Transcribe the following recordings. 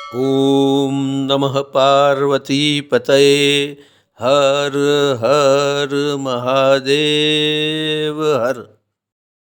ओम नमः पार्वती पतये। हर हर महादेव हर।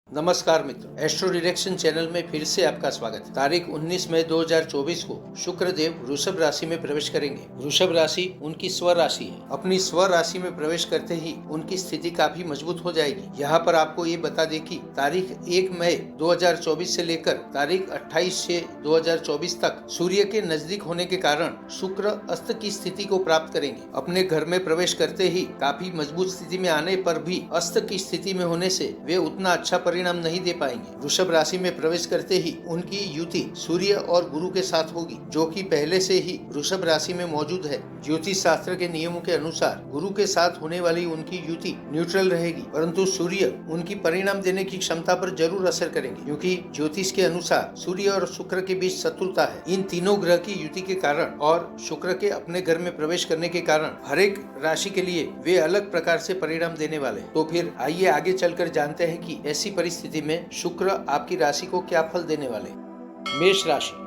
नमस्कार मित्रों, एस्ट्रो डिरेक्शन चैनल में फिर से आपका स्वागत है। तारीख 19 मई 2024 को शुक्र देव वृषभ राशि में प्रवेश करेंगे। वृषभ राशि उनकी स्व राशि है। अपनी स्व राशि में प्रवेश करते ही उनकी स्थिति काफी मजबूत हो जाएगी। यहाँ पर आपको ये बता दें कि तारीख 1 मई 2024 से लेकर तारीख 28/6/2024 तक सूर्य के नजदीक होने के कारण शुक्र अस्त की स्थिति को प्राप्त करेंगे। अपने घर में प्रवेश करते ही काफी मजबूत स्थिति में आने पर भी अस्त की स्थिति में होने से वे उतना अच्छा परिणाम नहीं दे पाएंगे। वृषभ राशि में प्रवेश करते ही उनकी युति सूर्य और गुरु के साथ होगी, जो कि पहले से ही वृषभ राशि में मौजूद है। ज्योतिष शास्त्र के नियमों के अनुसार गुरु के साथ होने वाली उनकी युति न्यूट्रल रहेगी, परंतु सूर्य उनकी परिणाम देने की क्षमता पर जरूर असर करेंगे, क्योंकि ज्योतिष के अनुसार सूर्य और शुक्र के बीच शत्रुता है। इन तीनों ग्रह की युति के कारण और शुक्र के अपने घर में प्रवेश करने के कारण हर एक राशि के लिए वे अलग प्रकार से परिणाम देने वाले। तो फिर आइए आगे चलकर जानते हैं कि ऐसी परिस्थिति में शुक्र आपकी राशि को क्या फल देने वाले। मेष राशि।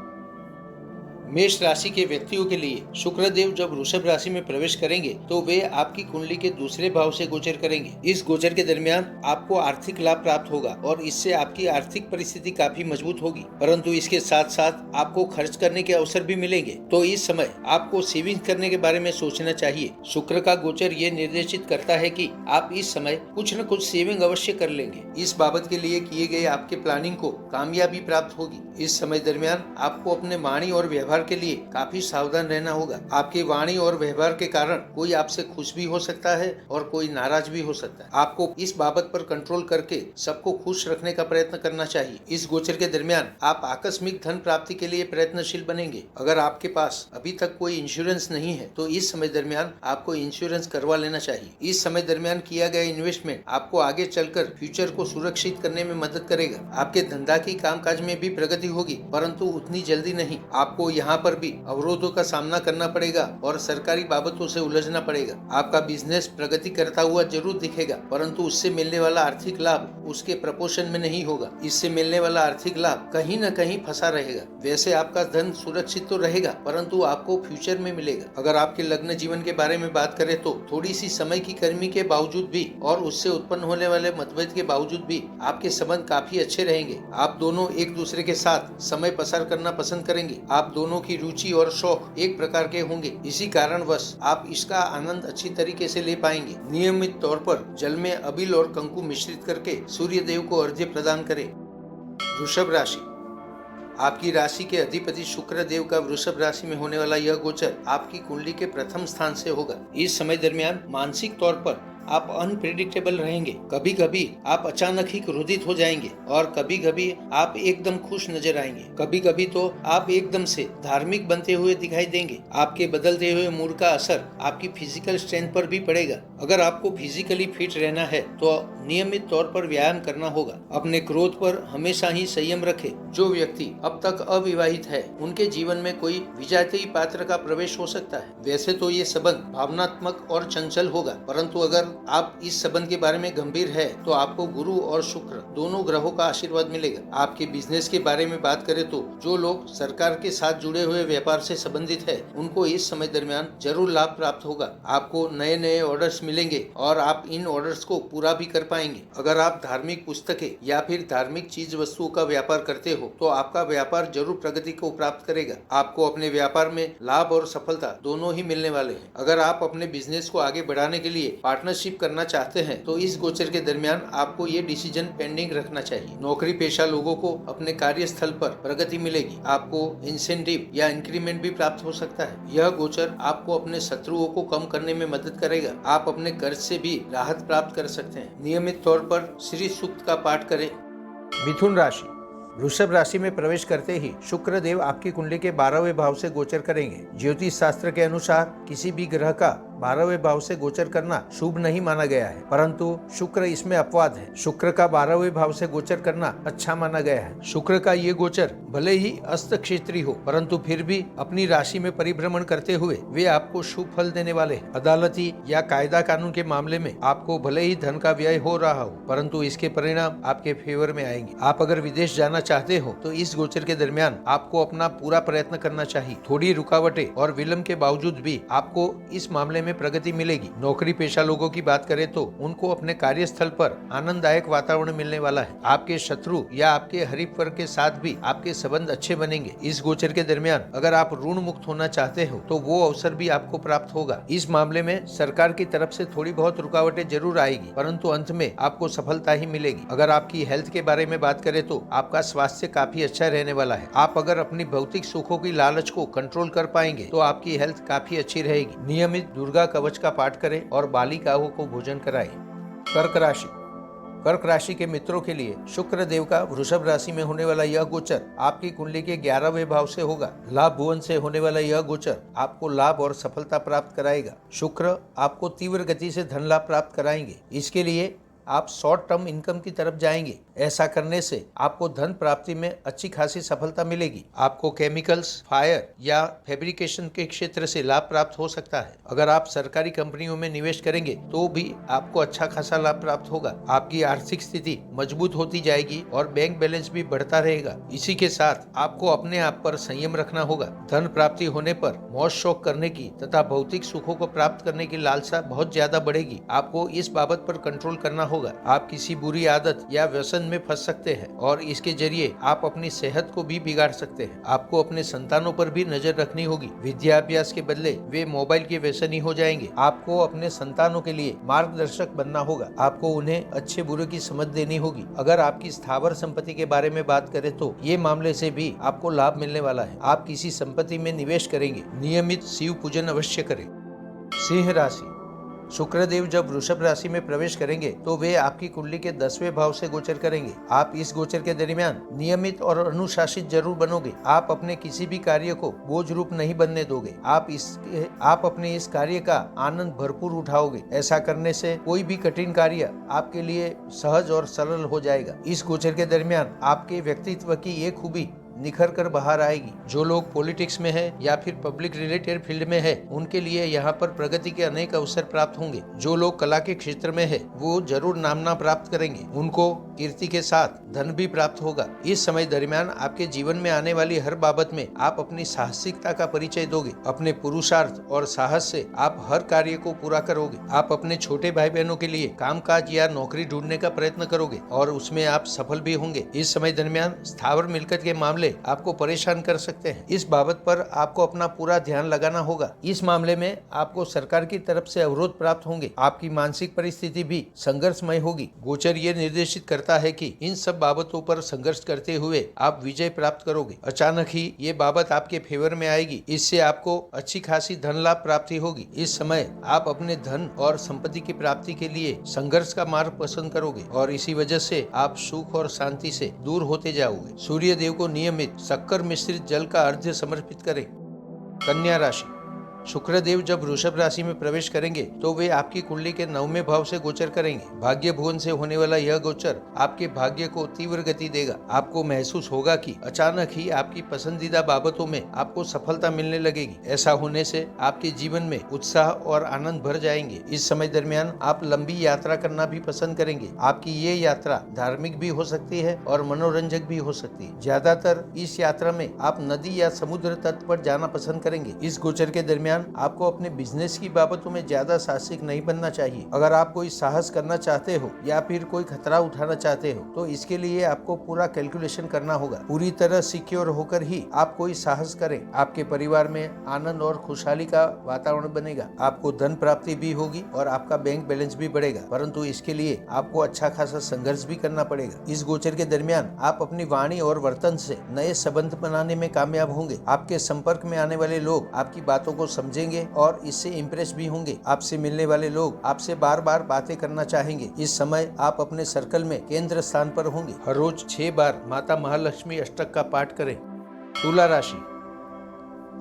मेष राशि के व्यक्तियों के लिए शुक्र देव जब वृषभ राशि में प्रवेश करेंगे तो वे आपकी कुंडली के दूसरे भाव से गोचर करेंगे। इस गोचर के दरमियान आपको आर्थिक लाभ प्राप्त होगा और इससे आपकी आर्थिक परिस्थिति काफी मजबूत होगी, परंतु इसके साथ साथ आपको खर्च करने के अवसर भी मिलेंगे। तो इस समय आपको सेविंग करने के बारे में सोचना चाहिए। शुक्र का गोचर ये निर्देशित करता है कि आप इस समय कुछ न कुछ सेविंग अवश्य कर लेंगे। इस बाबत के लिए किए गए आपके प्लानिंग को कामयाबी प्राप्त होगी। इस समय दरमियान आपको अपने वाणी और व्यवहार के लिए काफी सावधान रहना होगा। आपके वाणी और व्यवहार के कारण कोई आपसे खुश भी हो सकता है और कोई नाराज भी हो सकता है। आपको इस बाबत पर कंट्रोल करके सबको खुश रखने का प्रयत्न करना चाहिए। इस गोचर के दरमियान आप आकस्मिक धन प्राप्ति के लिए प्रयत्नशील बनेंगे। अगर आपके पास अभी तक कोई इंश्योरेंस नहीं है तो इस समय दरमियान आपको इंश्योरेंस करवा लेना चाहिए। इस समय दरमियान किया गया इन्वेस्टमेंट आपको आगे चलकर फ्यूचर को सुरक्षित करने में मदद करेगा। आपके धंधा की कामकाज में भी प्रगति होगी, परंतु उतनी जल्दी नहीं। आपको यहाँ पर भी अवरोधों का सामना करना पड़ेगा और सरकारी बाबतों से उलझना पड़ेगा। आपका बिजनेस प्रगति करता हुआ जरूर दिखेगा, परंतु उससे मिलने वाला आर्थिक लाभ उसके प्रपोर्शन में नहीं होगा। इससे मिलने वाला आर्थिक लाभ कहीं न कहीं फंसा रहेगा। वैसे आपका धन सुरक्षित तो रहेगा, परंतु आपको फ्यूचर में मिलेगा। अगर आपके लग्न जीवन के बारे में बात करें तो थोड़ी सी समय की कमी के बावजूद भी और उससे उत्पन्न होने वाले मतभेद के बावजूद भी आपके संबंध काफी अच्छे रहेंगे। आप दोनों एक दूसरे के साथ समय पसार करना पसंद करेंगे। आप दोनों की रुचि और शौक एक प्रकार के होंगे, इसी कारणवश आप इसका आनंद अच्छी तरीके से ले पाएंगे। नियमित तौर पर जल में अबील और कंकु मिश्रित करके सूर्य देव को अर्घ्य प्रदान करें। वृषभ राशि। आपकी राशि के अधिपति शुक्र देव का वृषभ राशि में होने वाला यह गोचर आपकी कुंडली के प्रथम स्थान से होगा। इस समय दरमियान मानसिक तौर पर आप अनप्रेडिक्टेबल रहेंगे। कभी कभी आप अचानक ही क्रोधित हो जाएंगे और कभी कभी आप एकदम खुश नजर आएंगे। कभी कभी तो आप एकदम से धार्मिक बनते हुए दिखाई देंगे। आपके बदलते हुए मूड का असर आपकी फिजिकल स्ट्रेंथ पर भी पड़ेगा। अगर आपको फिजिकली फिट रहना है तो नियमित तौर पर व्यायाम करना होगा। अपने क्रोध पर हमेशा ही संयम रखें। जो व्यक्ति अब तक अविवाहित है उनके जीवन में कोई विजातीय पात्र का प्रवेश हो सकता है। वैसे तो ये संबंध भावनात्मक और चंचल होगा, परंतु अगर आप इस संबंध के बारे में गंभीर है तो आपको गुरु और शुक्र दोनों ग्रहों का आशीर्वाद मिलेगा। आपके बिजनेस के बारे में बात करें तो जो लोग सरकार के साथ जुड़े हुए व्यापार से संबंधित है उनको इस समय दरमियान जरूर लाभ प्राप्त होगा। आपको नए नए ऑर्डर्स मिलेंगे और आप इन ऑर्डर्स को पूरा भी कर पाएंगे। अगर आप धार्मिक पुस्तकें या फिर धार्मिक चीज वस्तुओं का व्यापार करते हो तो आपका व्यापार जरूर प्रगति को प्राप्त करेगा। आपको अपने व्यापार में लाभ और सफलता दोनों ही मिलने वाले हैं। अगर आप अपने बिजनेस को आगे बढ़ाने के लिए पार्टनरशिप करना चाहते हैं तो इस गोचर के दरमियान आपको ये डिसीजन पेंडिंग रखना चाहिए। नौकरी पेशा लोगों को अपने कार्यस्थल पर प्रगति मिलेगी। आपको इंसेंटिव या इंक्रीमेंट भी प्राप्त हो सकता है। यह गोचर आपको अपने शत्रुओं को कम करने में मदद करेगा। आप अपने कर्ज से भी राहत प्राप्त कर सकते हैं। नियमित तौर पर श्री सूक्त का पाठ करें। मिथुन राशि। वृषभ राशि में प्रवेश करते ही शुक्र देव आपकी कुंडली के 12वें भाव से गोचर करेंगे। ज्योतिष शास्त्र के अनुसार किसी भी ग्रह का 12वें भाव से गोचर करना शुभ नहीं माना गया है, परंतु शुक्र इसमें अपवाद है। शुक्र का 12वें भाव से गोचर करना अच्छा माना गया है। शुक्र का ये गोचर भले ही अस्त क्षेत्री हो, परंतु फिर भी अपनी राशि में परिभ्रमण करते हुए वे आपको शुभ फल देने वाले हैं। अदालती या कायदा कानून के मामले में आपको भले ही धन का व्यय हो रहा हो, परंतु इसके परिणाम आपके फेवर में आएंगे। आप अगर विदेश जाना चाहते हो तो इस गोचर के दरमियान आपको अपना पूरा प्रयत्न करना चाहिए। थोड़ी रुकावटें और विलंब के बावजूद भी आपको इस मामले में प्रगति मिलेगी। नौकरी पेशा लोगों की बात करें तो उनको अपने कार्यस्थल पर आनंददायक वातावरण मिलने वाला है। आपके शत्रु या आपके हरीफ वर्ग के साथ भी आपके संबंध अच्छे बनेंगे। इस गोचर के दरमियान अगर आप ऋण मुक्त होना चाहते हो तो वो अवसर भी आपको प्राप्त होगा। इस मामले में सरकार की तरफ से थोड़ी बहुत रुकावटें जरूर आएगी, परंतु अंत में आपको सफलता ही मिलेगी। अगर आपकी हेल्थ के बारे में बात करें तो आपका स्वास्थ्य काफी अच्छा रहने वाला है। आप अगर अपनी भौतिक सुखों की लालच को कंट्रोल कर पाएंगे तो आपकी हेल्थ काफी अच्छी रहेगी। नियमित दुर्गा कवच का पाठ करें और बालिकाओं को भोजन कराएं। कर्क राशि। कर्क राशि के मित्रों के लिए शुक्र देव का वृषभ राशि में होने वाला यह गोचर आपकी कुंडली के 11वें भाव से होगा। लाभ भुवन से होने वाला यह गोचर आपको लाभ और सफलता प्राप्त कराएगा। शुक्र आपको तीव्र गति से धन लाभ प्राप्त कराएंगे। इसके लिए आप शॉर्ट टर्म इनकम की तरफ जाएंगे। ऐसा करने से आपको धन प्राप्ति में अच्छी खासी सफलता मिलेगी। आपको केमिकल्स, फायर या फैब्रिकेशन के क्षेत्र से लाभ प्राप्त हो सकता है। अगर आप सरकारी कंपनियों में निवेश करेंगे तो भी आपको अच्छा खासा लाभ प्राप्त होगा। आपकी आर्थिक स्थिति मजबूत होती जाएगी और बैंक बैलेंस भी बढ़ता रहेगा। इसी के साथ आपको अपने आप पर संयम रखना होगा। धन प्राप्ति होने पर मौज शौक करने की तथा भौतिक सुखों को प्राप्त करने की लालसा बहुत ज्यादा बढ़ेगी। आपको इस बाबत पर कंट्रोल करना होगा। आप किसी बुरी आदत या व्यसन में फंस सकते हैं और इसके जरिए आप अपनी सेहत को भी बिगाड़ सकते हैं। आपको अपने संतानों पर भी नजर रखनी होगी। विद्याभ्यास के बदले वे मोबाइल के व्यसनी हो जाएंगे। आपको अपने संतानों के लिए मार्गदर्शक बनना होगा। आपको उन्हें अच्छे बुरे की समझ देनी होगी। अगर आपकी स्थावर संपत्ति के बारे में बात करें तो ये मामले से भी आपको लाभ मिलने वाला है। आप किसी संपत्ति में निवेश करेंगे। नियमित शिव पूजन अवश्य करें। सिंह राशि। शुक्रदेव जब वृषभ राशि में प्रवेश करेंगे तो वे आपकी कुंडली के 10वें भाव से गोचर करेंगे। आप इस गोचर के दरमियान नियमित और अनुशासित जरूर बनोगे। आप अपने किसी भी कार्य को बोझ रूप नहीं बनने दोगे। आप अपने इस कार्य का आनंद भरपूर उठाओगे। ऐसा करने से कोई भी कठिन कार्य आपके लिए सहज और सरल हो जाएगा। इस गोचर के दरमियान आपके व्यक्तित्व की ये खूबी निखर कर बाहर आएगी। जो लोग पॉलिटिक्स में है या फिर पब्लिक रिलेटेड फील्ड में है उनके लिए यहाँ पर प्रगति के अनेक अवसर प्राप्त होंगे। जो लोग कला के क्षेत्र में है वो जरूर नामना प्राप्त करेंगे। उनको कीर्ति के साथ धन भी प्राप्त होगा। इस समय दरमियान आपके जीवन में आने वाली हर बाबत में आप अपनी साहसिकता का परिचय दोगे। अपने पुरुषार्थ और साहस से आप हर कार्य को पूरा करोगे। आप अपने छोटे भाई बहनों के लिए कामकाज या नौकरी ढूंढने का प्रयत्न करोगे और उसमें आप सफल भी होंगे। इस समय दरमियान स्थावर मिलकत के मामले आपको परेशान कर सकते हैं। इस बाबत पर आपको अपना पूरा ध्यान लगाना होगा। इस मामले में आपको सरकार की तरफ से अवरोध प्राप्त होंगे। आपकी मानसिक परिस्थिति भी संघर्षमय होगी। गोचर ये निर्देशित करता है कि इन सब बाबतों पर संघर्ष करते हुए आप विजय प्राप्त करोगे। अचानक ही ये बाबत आपके फेवर में आएगी। इससे आपको अच्छी खासी धन लाभ प्राप्ति होगी। इस समय आप अपने धन और संपत्ति की प्राप्ति के लिए संघर्ष का मार्ग पसंद करोगे और इसी वजह से आप सुख और शांति से दूर होते जाओगे। सूर्य देव को नियमित शक्कर मिश्रित जल का अर्घ्य समर्पित करें। कन्या राशि। शुक्रदेव जब वृषभ राशि में प्रवेश करेंगे तो वे आपकी कुंडली के 9वें भाव से गोचर करेंगे। भाग्य भुवन से होने वाला यह गोचर आपके भाग्य को तीव्र गति देगा। आपको महसूस होगा कि अचानक ही आपकी पसंदीदा बाबतों में आपको सफलता मिलने लगेगी। ऐसा होने से आपके जीवन में उत्साह और आनंद भर जाएंगे। इस समय दरमियान आप लंबी यात्रा करना भी पसंद करेंगे। आपकी ये यात्रा धार्मिक भी हो सकती है और मनोरंजक भी हो सकती है। ज्यादातर इस यात्रा में आप नदी या समुद्र तट पर जाना पसंद करेंगे। इस गोचर के दरमियान आपको अपने बिजनेस की बाबतों में ज्यादा साहसिक नहीं बनना चाहिए। अगर आप कोई साहस करना चाहते हो या फिर कोई खतरा उठाना चाहते हो तो इसके लिए आपको पूरा कैलकुलेशन करना होगा। पूरी तरह सिक्योर होकर ही आप कोई साहस करें। आपके परिवार में आनंद और खुशहाली का वातावरण बनेगा। आपको धन प्राप्ति भी होगी और आपका बैंक बैलेंस भी बढ़ेगा, परंतु इसके लिए आपको अच्छा खासा संघर्ष भी करना पड़ेगा। इस गोचर के दरमियान आप अपनी वाणी और वर्तन से नए संबंध बनाने में कामयाब होंगे। आपके संपर्क में आने वाले लोग आपकी बातों को समझेंगे और इससे इम्प्रेस भी होंगे। आपसे मिलने वाले लोग आपसे बार बार बातें करना चाहेंगे। इस समय आप अपने सर्कल में केंद्र स्थान पर होंगे। हर रोज 6 बार माता महालक्ष्मी अष्टक का पाठ करें। तुला राशि।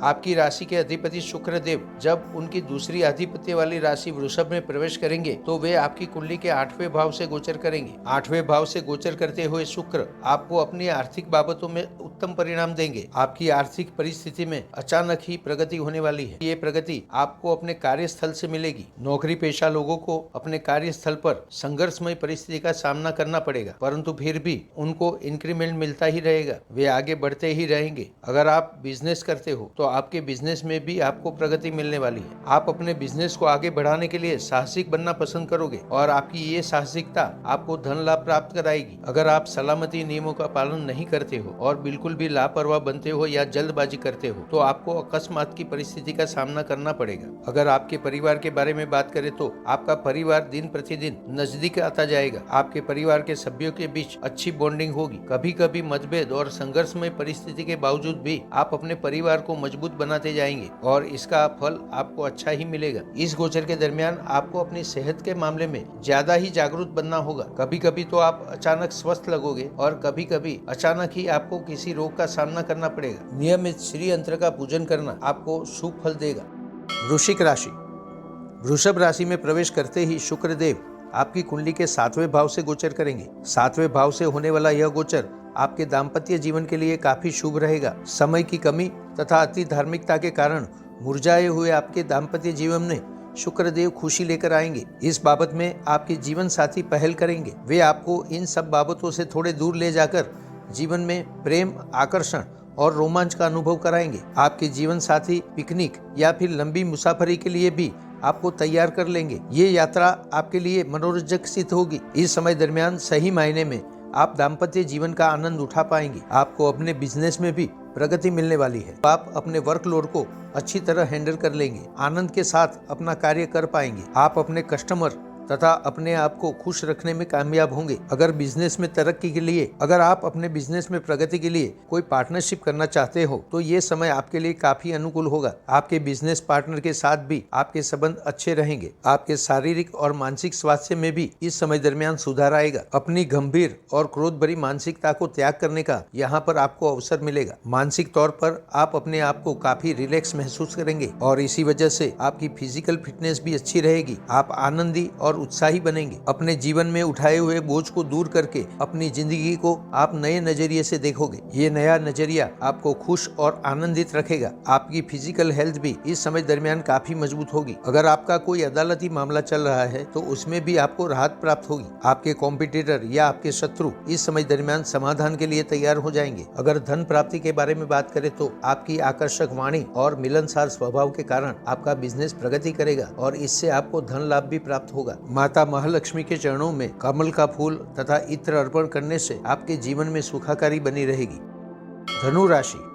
आपकी राशि के अधिपति शुक्र देव जब उनकी दूसरी आधिपत्य वाली राशि वृषभ में प्रवेश करेंगे तो वे आपकी कुंडली के 8वें भाव से गोचर करेंगे। 8वें भाव से गोचर करते हुए शुक्र आपको अपनी आर्थिक बाबतों में उत्तम परिणाम देंगे। आपकी आर्थिक परिस्थिति में अचानक ही प्रगति होने वाली है। ये प्रगति आपको अपने कार्यस्थल से मिलेगी। नौकरी पेशा लोगों को अपने कार्यस्थल पर संघर्षमय परिस्थिति का सामना करना पड़ेगा, परंतु फिर भी उनको इंक्रीमेंट मिलता ही रहेगा। वे आगे बढ़ते ही रहेंगे। अगर आप बिजनेस करते हो तो आपके बिजनेस में भी आपको प्रगति मिलने वाली है। आप अपने बिजनेस को आगे बढ़ाने के लिए साहसिक बनना पसंद करोगे और आपकी ये साहसिकता आपको धन लाभ प्राप्त कराएगी। अगर आप सलामती नियमों का पालन नहीं करते हो और बिल्कुल भी लापरवाह बनते हो या जल्दबाजी करते हो तो आपको अकस्मात की परिस्थिति का सामना करना पड़ेगा। अगर आपके परिवार के बारे में बात करें तो आपका परिवार दिन प्रतिदिन नजदीक आता जाएगा। आपके परिवार के सभ्यों के बीच अच्छी बॉन्डिंग होगी। कभी कभी मतभेद और संघर्षमय परिस्थिति के बावजूद भी आप अपने परिवार को मजबूत बनाते जाएंगे और इसका फल आपको अच्छा ही मिलेगा। इस गोचर के दरमियान आपको अपनी सेहत के मामले में ज्यादा ही जागरूक बनना होगा। कभी कभी तो आप अचानक स्वस्थ लगोगे और कभी कभी अचानक ही आपको किसी रोग का सामना करना पड़ेगा। नियमित श्री यंत्र का पूजन करना आपको शुभ फल देगा। वृश्चिक राशि। वृषभ राशि में प्रवेश करते ही शुक्र देव आपकी कुंडली के 7वें भाव से गोचर करेंगे। 7वें भाव से होने वाला यह गोचर आपके दाम्पत्य जीवन के लिए काफी शुभ रहेगा। समय की कमी तथा अति धार्मिकता के कारण मुरझाए हुए आपके दाम्पत्य जीवन में शुक्र देव खुशी लेकर आएंगे। इस बाबत में आपके जीवन साथी पहल करेंगे। वे आपको इन सब बाबतों से थोड़े दूर ले जाकर जीवन में प्रेम, आकर्षण और रोमांच का अनुभव कराएंगे। आपके जीवन साथी पिकनिक या फिर लंबी मुसाफरी के लिए भी आपको तैयार कर लेंगे। ये यात्रा आपके लिए मनोरंजक सिद्ध होगी। इस समय दरमियान सही मायने में आप दाम्पत्य जीवन का आनंद उठा पाएंगे। आपको अपने बिजनेस में भी प्रगति मिलने वाली है। आप अपने वर्कलोड को अच्छी तरह हैंडल कर लेंगे। आनंद के साथ अपना कार्य कर पाएंगे। आप अपने कस्टमर तथा अपने आप को खुश रखने में कामयाब होंगे। अगर बिजनेस में तरक्की के लिए, अगर आप अपने बिजनेस में प्रगति के लिए कोई पार्टनरशिप करना चाहते हो तो ये समय आपके लिए काफी अनुकूल होगा। आपके बिजनेस पार्टनर के साथ भी आपके संबंध अच्छे रहेंगे। आपके शारीरिक और मानसिक स्वास्थ्य में भी इस समय दरमियान सुधार आएगा। अपनी गंभीर और क्रोध भरी मानसिकता को त्याग करने का यहाँ पर आपको अवसर मिलेगा। मानसिक तौर पर आप अपने आप को काफी रिलैक्स महसूस करेंगे और इसी वजह से आपकी फिजिकल फिटनेस भी अच्छी रहेगी। आप आनंदी और उत्साही बनेंगे। अपने जीवन में उठाए हुए बोझ को दूर करके अपनी जिंदगी को आप नए नजरिए से देखोगे। ये नया नजरिया आपको खुश और आनंदित रखेगा। आपकी फिजिकल हेल्थ भी इस समय दरमियान काफी मजबूत होगी। अगर आपका कोई अदालती मामला चल रहा है तो उसमें भी आपको राहत प्राप्त होगी। आपके कॉम्पिटिटर या आपके शत्रु इस समय दरमियान समाधान के लिए तैयार हो जाएंगे। अगर धन प्राप्ति के बारे में बात करें तो आपकी आकर्षक वाणी और मिलनसार स्वभाव के कारण आपका बिजनेस प्रगति करेगा और इससे आपको धन लाभ भी प्राप्त होगा। माता महालक्ष्मी के चरणों में कमल का फूल तथा इत्र अर्पण करने से आपके जीवन में सुखाकारी बनी रहेगी। धनु राशि।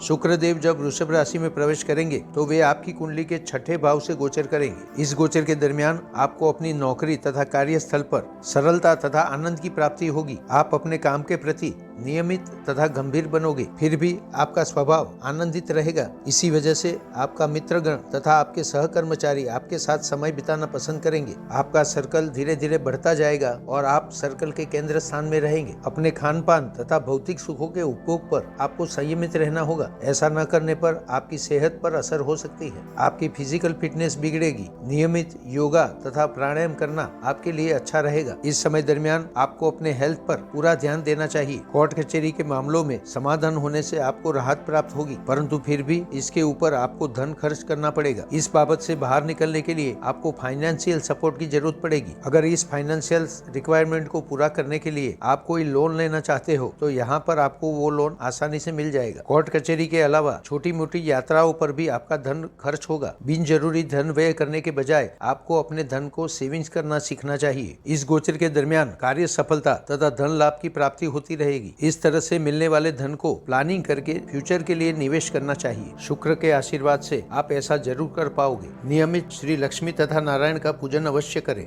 शुक्र देव जब वृषभ राशि में प्रवेश करेंगे तो वे आपकी कुंडली के 6ठे भाव से गोचर करेंगे। इस गोचर के दरमियान आपको अपनी नौकरी तथा कार्यस्थल पर सरलता तथा आनंद की प्राप्ति होगी। आप अपने काम के प्रति नियमित तथा गंभीर बनोगे, फिर भी आपका स्वभाव आनंदित रहेगा। इसी वजह से आपका मित्रगण तथा आपके सहकर्मचारी आपके साथ समय बिताना पसंद करेंगे। आपका सर्कल धीरे धीरे बढ़ता जाएगा और आप सर्कल के केंद्र स्थान में रहेंगे। अपने खान पान तथा भौतिक सुखों के उपभोग पर आपको संयमित रहना होगा। ऐसा न करने पर आपकी सेहत पर असर हो सकती है। आपकी फिजिकल फिटनेस बिगड़ेगी। नियमित योगा तथा प्राणायाम करना आपके लिए अच्छा रहेगा। इस समय दरमियान आपको अपने हेल्थ पर पूरा ध्यान देना चाहिए। कोर्ट कचहरी के मामलों में समाधान होने से आपको राहत प्राप्त होगी, परंतु फिर भी इसके ऊपर आपको धन खर्च करना पड़ेगा। इस बाबत से बाहर निकलने के लिए आपको फाइनेंशियल सपोर्ट की जरूरत पड़ेगी। अगर इस फाइनेंशियल रिक्वायरमेंट को पूरा करने के लिए आप कोई लोन लेना चाहते हो तो यहाँ पर आपको वो लोन आसानी से मिल जाएगा। कोर्ट कचहरी के अलावा छोटी मोटी यात्राओं पर भी आपका धन खर्च होगा। बिन जरूरी धन व्यय करने के बजाय आपको अपने धन को सेविंग्स करना सीखना चाहिए। इस गोचर के दरमियान कार्य सफलता तथा धन लाभ की प्राप्ति होती रहेगी। इस तरह से मिलने वाले धन को प्लानिंग करके फ्यूचर के लिए निवेश करना चाहिए। शुक्र के आशीर्वाद से आप ऐसा जरूर कर पाओगे। नियमित श्री लक्ष्मी तथा नारायण का पूजन अवश्य करें।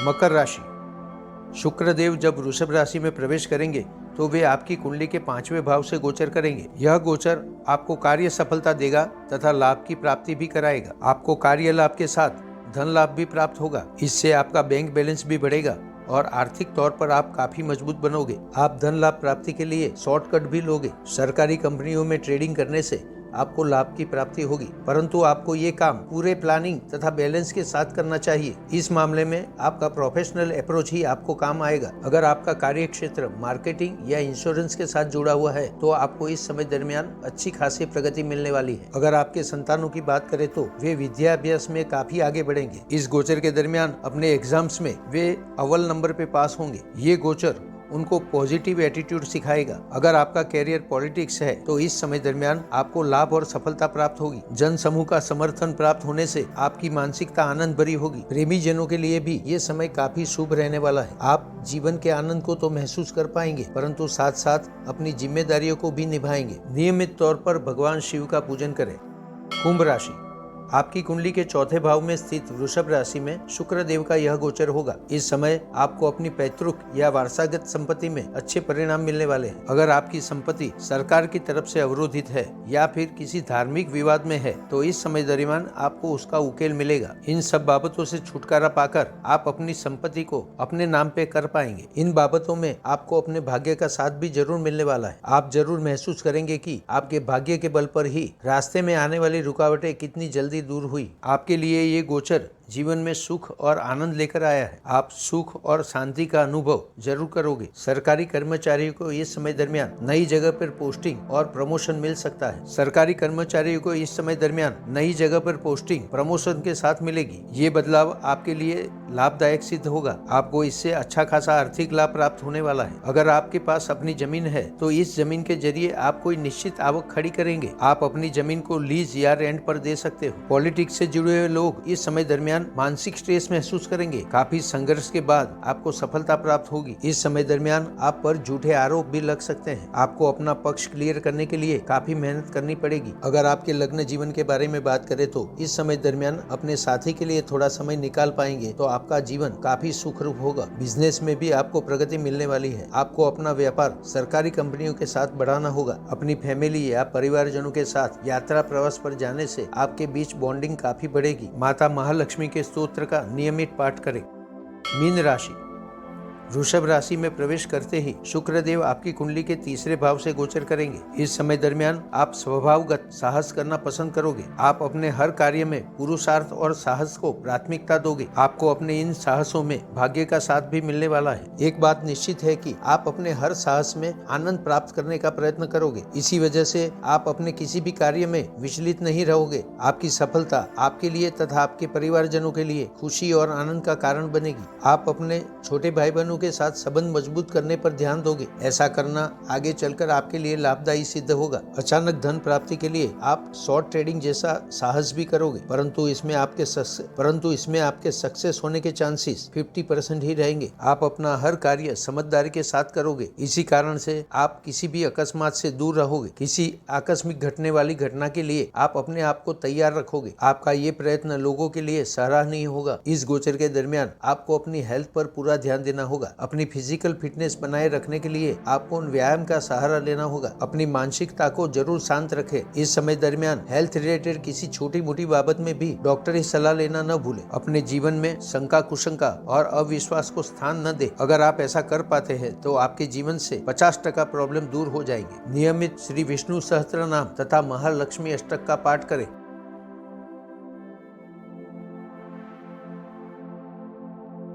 मकर राशि। शुक्र देव जब वृषभ राशि में प्रवेश करेंगे तो वे आपकी कुंडली के 5वें भाव से गोचर करेंगे। यह गोचर आपको कार्य सफलता देगा तथा लाभ की प्राप्ति भी कराएगा। आपको कार्य लाभ के साथ धन लाभ भी प्राप्त होगा। इससे आपका बैंक बैलेंस भी बढ़ेगा और आर्थिक तौर पर आप काफी मजबूत बनोगे। आप धन लाभ प्राप्ति के लिए शॉर्टकट भी लोगे। सरकारी कंपनियों में ट्रेडिंग करने से आपको लाभ की प्राप्ति होगी, परंतु आपको ये काम पूरे प्लानिंग तथा बैलेंस के साथ करना चाहिए। इस मामले में आपका प्रोफेशनल अप्रोच ही आपको काम आएगा। अगर आपका कार्य क्षेत्र मार्केटिंग या इंश्योरेंस के साथ जुड़ा हुआ है तो आपको इस समय दरमियान अच्छी खासी प्रगति मिलने वाली है। अगर आपके संतानों की बात करें तो वे विद्याभ्यास में काफी आगे बढ़ेंगे। इस गोचर के दरमियान अपने एग्जाम्स में वे अव्वल नंबर पे पास होंगे। ये गोचर उनको पॉजिटिव एटीट्यूड सिखाएगा। अगर आपका कैरियर पॉलिटिक्स है तो इस समय दरमियान आपको लाभ और सफलता प्राप्त होगी। जन समूह का समर्थन प्राप्त होने से आपकी मानसिकता आनंद भरी होगी। प्रेमी जनों के लिए भी ये समय काफी शुभ रहने वाला है। आप जीवन के आनंद को तो महसूस कर पाएंगे, परंतु साथ साथ अपनी जिम्मेदारियों को भी निभाएंगे। नियमित तौर पर भगवान शिव का पूजन करें। कुंभ राशि, आपकी कुंडली के चौथे भाव में स्थित वृषभ राशि में शुक्र देव का यह गोचर होगा। इस समय आपको अपनी पैतृक या वारसागत संपत्ति में अच्छे परिणाम मिलने वाले हैं। अगर आपकी संपत्ति सरकार की तरफ से अवरोधित है या फिर किसी धार्मिक विवाद में है तो इस समय दरमियान आपको उसका उकेल मिलेगा। इन सब बाबतों से छुटकारा पाकर आप अपनी संपत्ति को अपने नाम पे कर पाएंगे। इन बाबतों में आपको अपने भाग्य का साथ भी जरूर मिलने वाला है। आप जरूर महसूस करेंगे कि आपके भाग्य के बल पर ही रास्ते में आने वाली रुकावटें कितनी जल्दी दूर हुई। आपके लिए ये गोचर जीवन में सुख और आनंद लेकर आया है। आप सुख और शांति का अनुभव जरूर करोगे। सरकारी कर्मचारियों को इस समय दरमियान नई जगह पर पोस्टिंग और प्रमोशन मिल सकता है। सरकारी कर्मचारियों को इस समय दरमियान नई जगह पर पोस्टिंग प्रमोशन के साथ मिलेगी। ये बदलाव आपके लिए लाभदायक सिद्ध होगा। आपको इससे अच्छा खासा आर्थिक लाभ प्राप्त होने वाला है। अगर आपके पास अपनी जमीन है तो इस जमीन के जरिए आप कोई निश्चित आवक खड़ी करेंगे। आप अपनी जमीन को लीज या रेंट पर दे सकते हो। पॉलिटिक्स से जुड़े हुए लोग इस समय दरमियान मानसिक स्ट्रेस महसूस करेंगे। काफी संघर्ष के बाद आपको सफलता प्राप्त होगी। इस समय दरमियान आप पर झूठे आरोप भी लग सकते हैं। आपको अपना पक्ष क्लियर करने के लिए काफी मेहनत करनी पड़ेगी। अगर आपके लग्न जीवन के बारे में बात करें तो इस समय दरमियान अपने साथी के लिए थोड़ा समय निकाल पाएंगे तो आपका जीवन काफी सुखरूप होगा। बिजनेस में भी आपको प्रगति मिलने वाली है। आपको अपना व्यापार सरकारी कंपनियों के साथ बढ़ाना होगा। अपनी फैमिली या परिवारजनों के साथ यात्रा प्रवास पर जाने से आपके बीच बॉन्डिंग काफी बढ़ेगी। माता महालक्ष्मी के स्तोत्र का नियमित पाठ करें। मीन राशि, वृषभ राशि में प्रवेश करते ही शुक्र देव आपकी कुंडली के तीसरे भाव से गोचर करेंगे। इस समय दरमियान आप स्वभावगत साहस करना पसंद करोगे। आप अपने हर कार्य में पुरुषार्थ और साहस को प्राथमिकता दोगे। आपको अपने इन साहसों में भाग्य का साथ भी मिलने वाला है। एक बात निश्चित है कि आप अपने हर साहस में आनंद प्राप्त करने का प्रयत्न करोगे। इसी वजह से आप अपने किसी भी कार्य में विचलित नहीं रहोगे। आपकी सफलता आपके लिए तथा आपके परिवारजनों के लिए खुशी और आनंद का कारण बनेगी। आप अपने छोटे भाई बहनों के साथ संबंध मजबूत करने पर ध्यान दोगे। ऐसा करना आगे चलकर आपके लिए लाभदायी सिद्ध होगा। अचानक धन प्राप्ति के लिए आप शॉर्ट ट्रेडिंग जैसा साहस भी करोगे, परंतु इसमें आपके सक्सेस होने के चांसेस 50% ही रहेंगे। आप अपना हर कार्य समझदारी के साथ करोगे। इसी कारण से आप किसी भी अकस्मात से दूर रहोगे। किसी आकस्मिक घटने वाली घटना के लिए आप अपने आप को तैयार रखोगे। आपका ये प्रयत्न लोगों के लिए सराहनीय होगा। इस गोचर के दरमियान आपको अपनी हेल्थ पर पूरा ध्यान देना होगा। अपनी फिजिकल फिटनेस बनाए रखने के लिए आपको व्यायाम का सहारा लेना होगा। अपनी मानसिकता को जरूर शांत रखें। इस समय दरमियान हेल्थ रिलेटेड किसी छोटी मोटी बाबत में भी डॉक्टरी सलाह लेना न भूलें। अपने जीवन में शंका कुशंका और अविश्वास को स्थान न दे। अगर आप ऐसा कर पाते हैं तो आपके जीवन से 50% प्रॉब्लम दूर हो जाएंगे। नियमित श्री विष्णु सहस्त्र नाम तथा महालक्ष्मी अष्टक का पाठ करें।